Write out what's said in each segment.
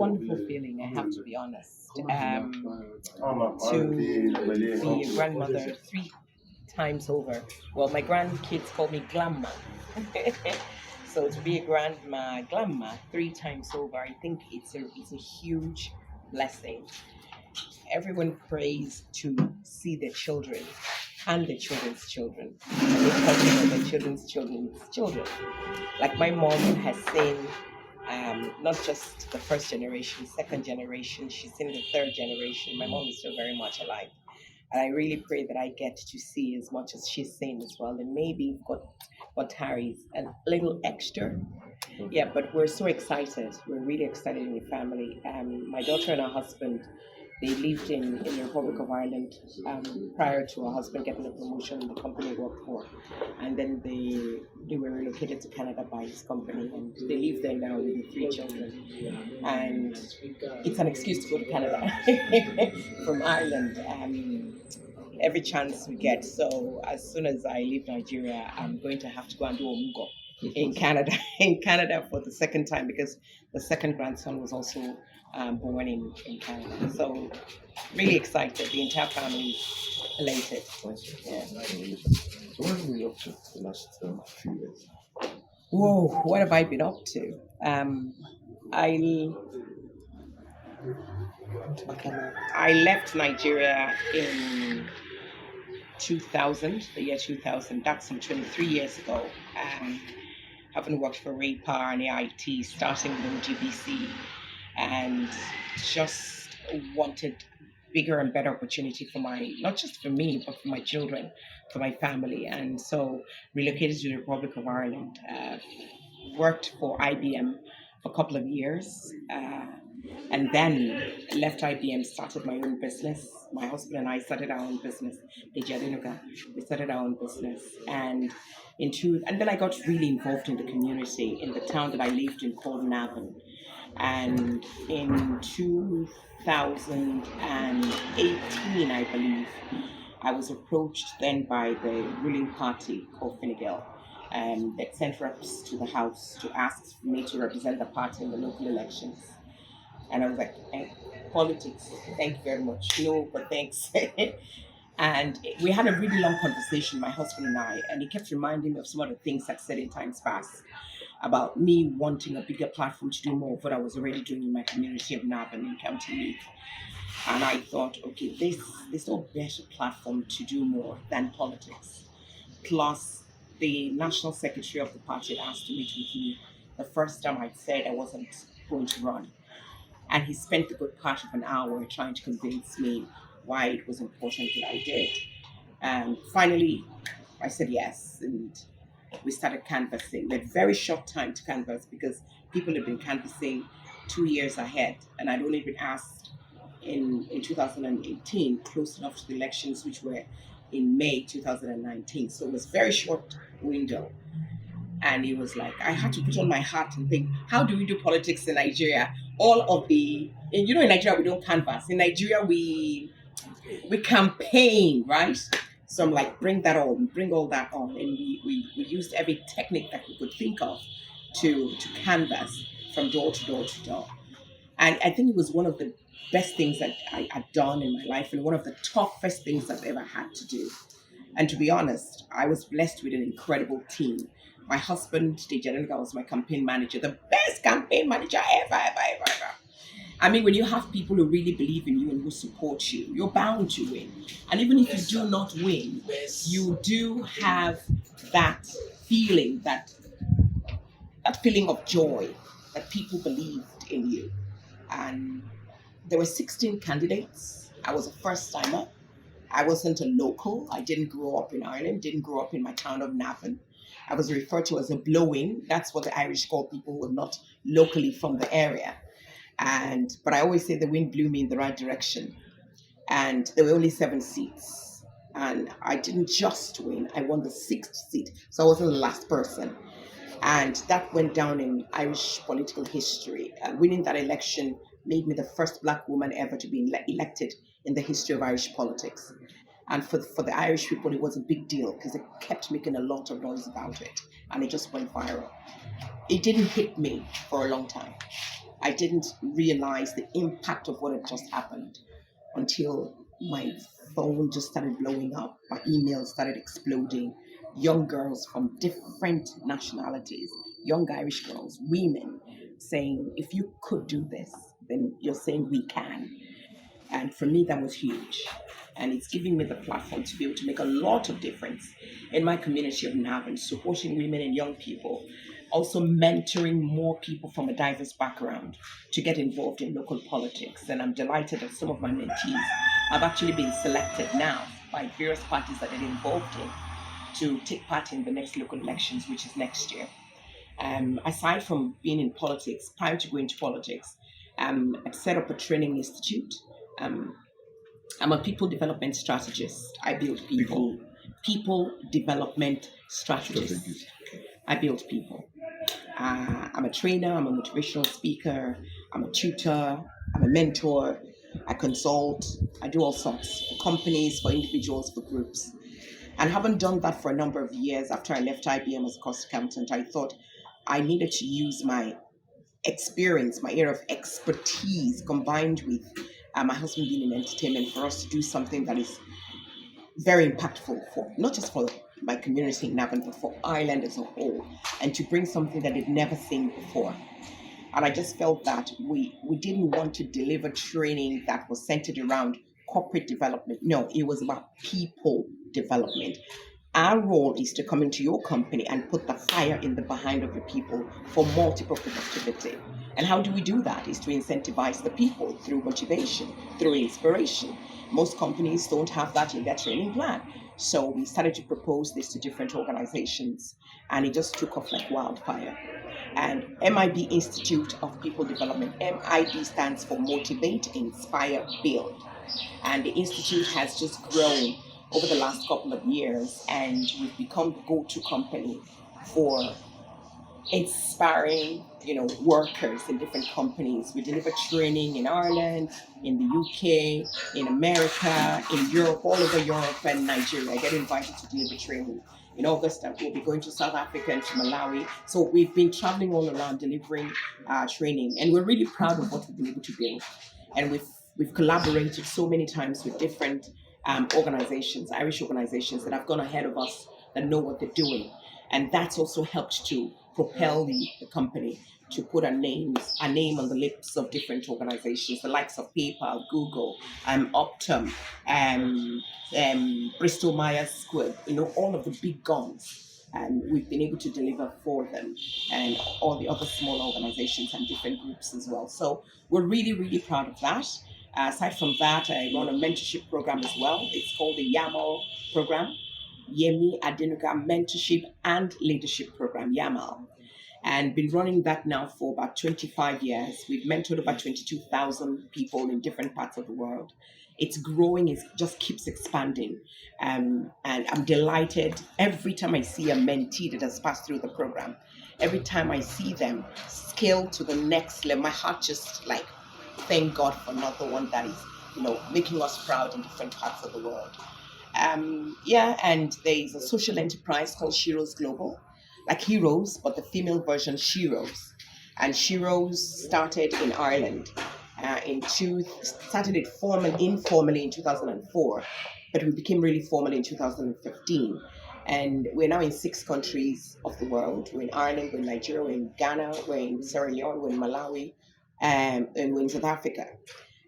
wonderful feeling, I have to be honest. To be a grandmother 3 times over. Well, my grandkids call me grandma. So to be a grandma 3 times over, I think it's a huge blessing. Everyone prays to see their children and their children's children, and they continue their children's children's children. Like my mom has seen not just the first generation, second generation, she's seen the third generation. My mom is still very much alive. And I really pray that I get to see as much as she's seen as well. And maybe what Harry's a little extra. Yeah, but we're so excited. We're really excited in the family. My daughter and her husband, they lived in the Republic of Ireland prior to her husband getting a promotion in the company he worked for. And then they were relocated to Canada by his company, and they live there now with the 3 children. And it's an excuse to go to Canada from Ireland every chance we get. So as soon as I leave Nigeria, I'm going to have to go and do Omugo in Canada, for the second time, because the second grandson was also born in Canada. So really excited. The entire family is elated. Yeah. So what have you been up to the last few years? Whoa, what have I been up to? I left Nigeria in 2000, the year 2000. That's some 23 years ago. Having worked for Raypar and AIT, starting with OGBC, and just wanted bigger and better opportunity for not just for me, but for my children, for my family. And so relocated to the Republic of Ireland, worked for IBM for a couple of years, and then left IBM, started my own business. My husband and I started our own business, the Adenuga. We started our own business, and then I got really involved in the community in the town that I lived in called Navan. And in 2018, I believe, I was approached then by the ruling party called Fine Gael. They sent reps to the house to ask me to represent the party in the local elections. And I was like, politics, thank you very much. No, but thanks. And we had a really long conversation, my husband and I, and he kept reminding me of some of the things I'd said in times past about me wanting a bigger platform to do more of what I was already doing in my community of Navan in County Meath. And I thought, okay, there's no better platform to do more than politics. Plus, the national secretary of the party had asked to meet with me the first time I said I wasn't going to run. And he spent the good part of an hour trying to convince me why it was important that I did. And finally, I said yes, and we started canvassing. We had very short time to canvass because people had been canvassing 2 years ahead. And I'd only been asked in 2018, close enough to the elections, which were in May 2019. So it was a very short window. And it was like, I had to put on my hat and think, how do we do politics in Nigeria? In Nigeria, we don't canvass. In Nigeria, we campaign, right? So I'm like, bring all that on. And we used every technique that we could think of to canvass from door to door to door. And I think it was one of the best things that I had done in my life, and one of the toughest things I've ever had to do. And to be honest, I was blessed with an incredible team. My husband, Adenuga, was my campaign manager, the best campaign manager ever. I mean, when you have people who really believe in you and who support you, you're bound to win. And even if you do not win, you do have that feeling, that feeling of joy that people believed in you. And there were 16 candidates. I was a first timer. I wasn't a local. I didn't grow up in Ireland, didn't grow up in my town of Navan. I was referred to as a blow-in. That's what the Irish call people who are not locally from the area. But I always say the wind blew me in the right direction. And there were only 7 seats. And I didn't just win, I won the 6th seat. So I wasn't the last person. And that went down in Irish political history. Winning that election made me the first Black woman ever to be elected in the history of Irish politics. And for the Irish people, it was a big deal because they kept making a lot of noise about it. And it just went viral. It didn't hit me for a long time. I didn't realize the impact of what had just happened until my phone just started blowing up, my emails started exploding. Young girls from different nationalities, young Irish girls, women, saying, if you could do this, then you're saying we can. And for me, that was huge. And it's giving me the platform to be able to make a lot of difference in my community of Navan, supporting women and young people, also mentoring more people from a diverse background to get involved in local politics. And I'm delighted that some of my mentees have actually been selected now by various parties that they're involved in to take part in the next local elections, which is next year. Aside from being in politics, prior to going to politics, I've set up a training institute. Um, I'm a people development strategist. I build people. People People development strategist. strategies. I build people. I'm a trainer, I'm a motivational speaker, I'm a tutor, I'm a mentor, I consult, I do all sorts for companies, for individuals, for groups. And having done that for a number of years after I left IBM as a cost accountant, I thought I needed to use my experience, my area of expertise combined with my husband being in entertainment for us to do something that is very impactful for not just for my community in Navan, but for Ireland as a whole, and to bring something that they've never seen before. And I just felt that we didn't want to deliver training that was centered around corporate development. No, it was about people development. Our role is to come into your company and put the fire in the behind of the people for multiple productivity. And how do we do that? Is to incentivize the people through motivation, through inspiration. Most companies don't have that in their training plan. So we started to propose this to different organizations, and it just took off like wildfire. And MIB Institute of People Development, MIB stands for Motivate, Inspire, Build. And the institute has just grown over the last couple of years, and we've become the go-to company for inspiring, workers in different companies. We deliver training in Ireland, in the UK, in America, in Europe, all over Europe and Nigeria. I get invited to deliver training. In August, we'll be going to South Africa and to Malawi. So we've been traveling all around delivering training, and we're really proud of what we've been able to build. And we've collaborated so many times with different organizations, Irish organizations that have gone ahead of us, that know what they're doing. And that's also helped to propel the company to put our name on the lips of different organizations, the likes of PayPal, Google, Optum, Bristol Myers Squibb, all of the big guns. And we've been able to deliver for them, and all the other small organizations and different groups as well. So we're really, really proud of that. Aside from that, I run a mentorship program as well. It's called the YAML program, Yemi Adenuga Mentorship and Leadership Program, YAML. And been running that now for about 25 years. We've mentored about 22,000 people in different parts of the world. It's growing, it just keeps expanding. And I'm delighted every time I see a mentee that has passed through the program. Every time I see them scale to the next level, my heart just like, thank God for another one that is, making us proud in different parts of the world. And there's a social enterprise called Shiro's Global, like Heroes, but the female version Shiro's. And Shiro's started in Ireland. Started it informally in 2004, but we became really formal in 2015. And we're now in 6 countries of the world. We're in Ireland, we're in Nigeria, we're in Ghana, we're in Sierra Leone, we're in Malawi, and we're in South Africa.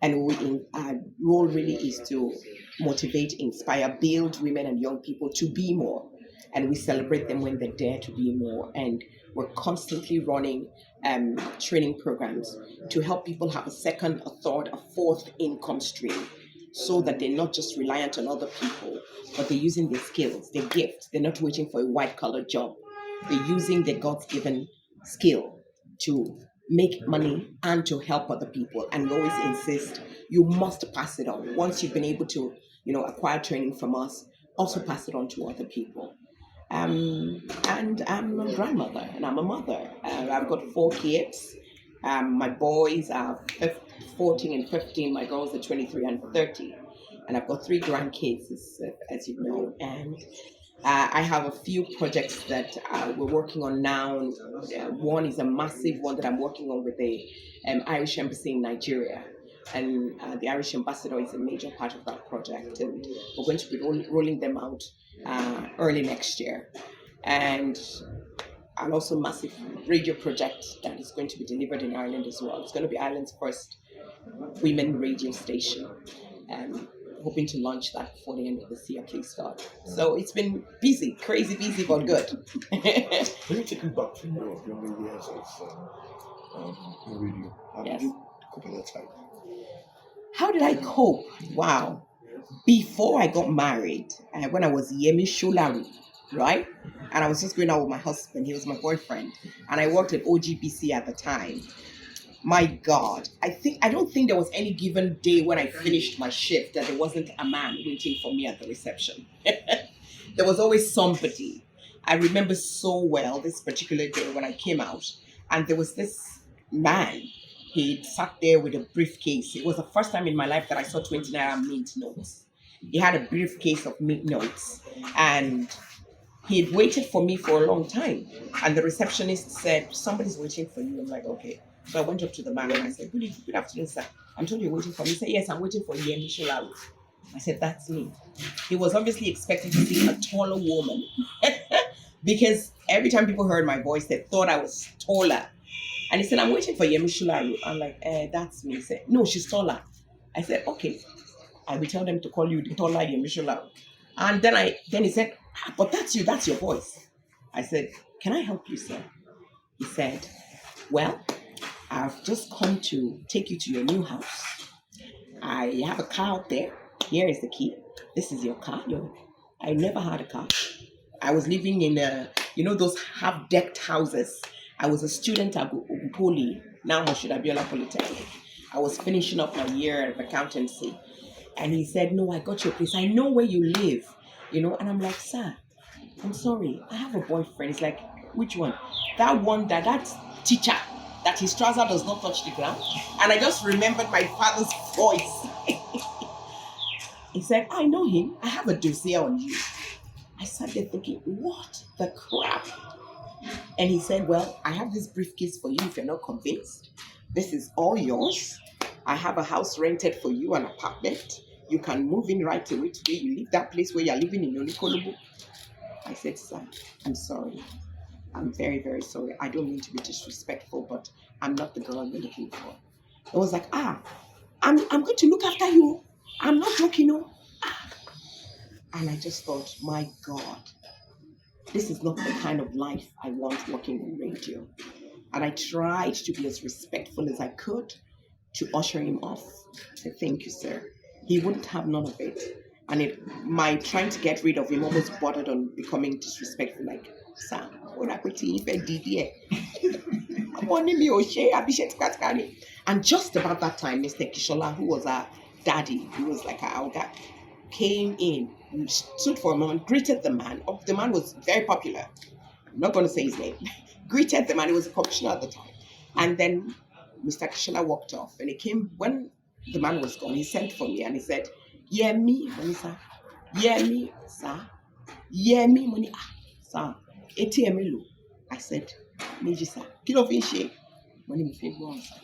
And our role really is to motivate, inspire, build women and young people to be more. And we celebrate them when they dare to be more. And we're constantly running training programs to help people have a second, a third, a fourth income stream, so that they're not just reliant on other people, but they're using their skills, their gift. They're not waiting for a white-collar job. They're using their God's-given skill to make money and to help other people. And we always insist you must pass it on. Once you've been able to, acquire training from us, also pass it on to other people. And I'm a grandmother and I'm a mother. I've got 4 kids. My boys are 14 and 15. My girls are 23 and 30. And I've got 3 grandkids, as you know. And I have a few projects that we're working on now. One is a massive one that I'm working on with the Irish Embassy in Nigeria. And the Irish ambassador is a major part of that project. And we're going to be rolling them out early next year. And and also massive radio project that is going to be delivered in Ireland as well. It's going to be Ireland's first women radio station. Um, Hoping to launch that before the end of this year, please God. So it's been busy, crazy busy, but good. Let me take you back to your younger years of radio. How did Yes. you cope at that time? How did I cope? Wow. Before I got married, when I was Yemi Shularu, right? And I was just going out with my husband, he was my boyfriend, and I worked at OGBC at the time. My God, I don't think there was any given day when I finished my shift that there wasn't a man waiting for me at the reception. There was always somebody. I remember so well this particular day when I came out, and there was this man. He sat there with a briefcase. It was the first time in my life that I saw 29 mint notes. He had a briefcase of mint notes, and he had waited for me for a long time. And the receptionist said, "Somebody's waiting for you." I'm like, "Okay." So I went up to the man and I said, Good afternoon, sir. I'm told you're waiting for me." He said, "Yes, I'm waiting for Yemi Sholaru." I said, "That's me." He was obviously expecting to see a taller woman because every time people heard my voice, they thought I was taller. And he said, "I'm waiting for Yemi Sholaru." I'm like, "That's me." He said, "No, she's taller." I said, "Okay, I will tell them to call you the taller Yemi Sholaru." And then he said, "But that's you, that's your voice." I said, "Can I help you, sir?" He said, "Well, I've just come to take you to your new house. I have a car out there. Here is the key. This is your car. I never had a car. I was living in those half-decked houses. I was a student at Poly, now Moshidabiola Polytechnic. I was finishing up my year of accountancy. And he said, "No, I got your place. I know where you live." And I'm like, "Sir, I'm sorry. I have a boyfriend." He's like, "Which one?" "That one, that teacher, that his trouser does not touch the ground." And I just remembered my father's voice. He said, "I know him. I have a dossier on you." I sat there thinking, what the crap? And he said, "Well, I have this briefcase for you if you're not convinced. This is all yours. I have a house rented for you, an apartment. You can move in right away today. You leave that place where you're living in Yonikolobu." I said, "Sir, I'm sorry. I'm very, very sorry. I don't mean to be disrespectful, but I'm not the girl you're looking for." It was like, I'm going to look after you. I'm not joking, no. And I just thought, my God, this is not the kind of life I want working in radio. And I tried to be as respectful as I could to usher him off. I said, "Thank you, sir." He wouldn't have none of it. And my trying to get rid of him almost bordered on becoming disrespectful. Like, "Sir, when I put you in DDA, and just about that time, Mr. Kishola, who was our daddy, who was like our guy, came in, stood for a moment, greeted the man. Oh, the man was very popular. I'm not going to say his name. Greeted the man. He was a commissioner at the time. And then Mr. Kishola walked off. And he came, when the man was gone, he sent for me and he said, "Yemi, money, sir. Yemi, sir. Yemi, money, sir. ATM lo." I said, "Meji, sir. Kilo fi ṣe." Money mi fi gbọ́, sir.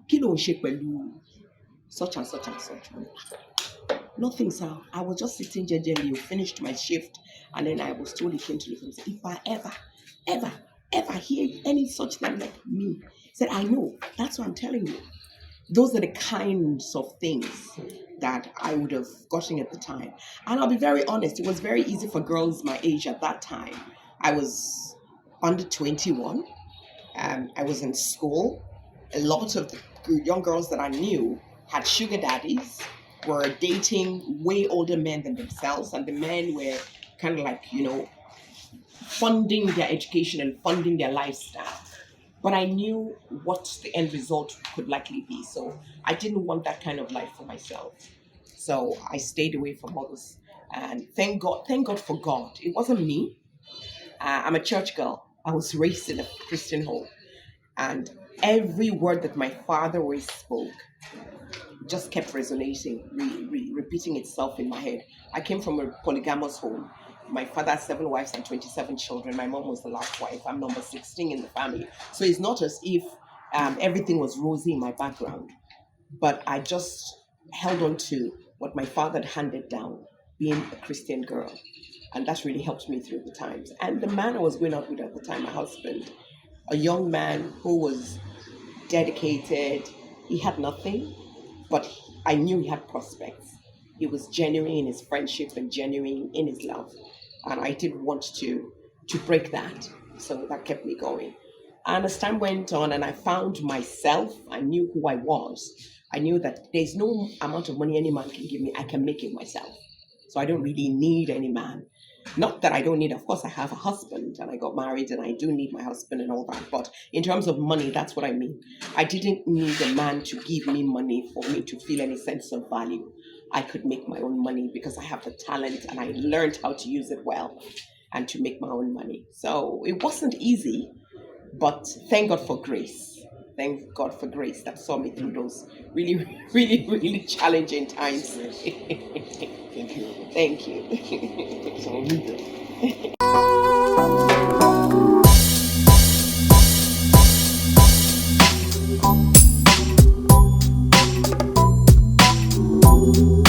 Kilo ṣe pẹ̀lú such and such and such. Money. "Nothing, sir. I was just sitting jejely, finished my shift, and then I was told he came to look and said, if I ever hear any such thing like me," he said, "I know. That's what I'm telling you." Those are the kinds of things that I would have gotten at the time. And I'll be very honest, it was very easy for girls my age at that time. I was under 21. I was in school. A lot of the young girls that I knew had sugar daddies, were dating way older men than themselves, and the men were kind of like, funding their education and funding their lifestyle. But I knew what the end result could likely be. So I didn't want that kind of life for myself. So I stayed away from all this. And thank God for God. It wasn't me. I'm a church girl. I was raised in a Christian home. And every word that my father always spoke just kept resonating, repeating itself in my head. I came from a polygamous home. My father has 7 wives and 27 children. My mom was the last wife. I'm number 16 in the family. So it's not as if everything was rosy in my background, but I just held on to what my father had handed down, being a Christian girl. And that's really helped me through the times. And the man I was going out with at the time, my husband, a young man who was dedicated, he had nothing, but I knew he had prospects. He was genuine in his friendship and genuine in his love. And I didn't want to break that. So that kept me going. And as time went on and I found myself, I knew who I was. I knew that there's no amount of money any man can give me, I can make it myself. So I don't really need any man. Not that I don't need, of course, I have a husband and I got married and I do need my husband and all that. But in terms of money, that's what I mean. I didn't need a man to give me money for me to feel any sense of value. I could make my own money because I have the talent and I learned how to use it well and to make my own money. So it wasn't easy, but thank God for grace. Thank God for grace that saw me through those really, really, really challenging times. Thank you. Thank you. So I'll read that.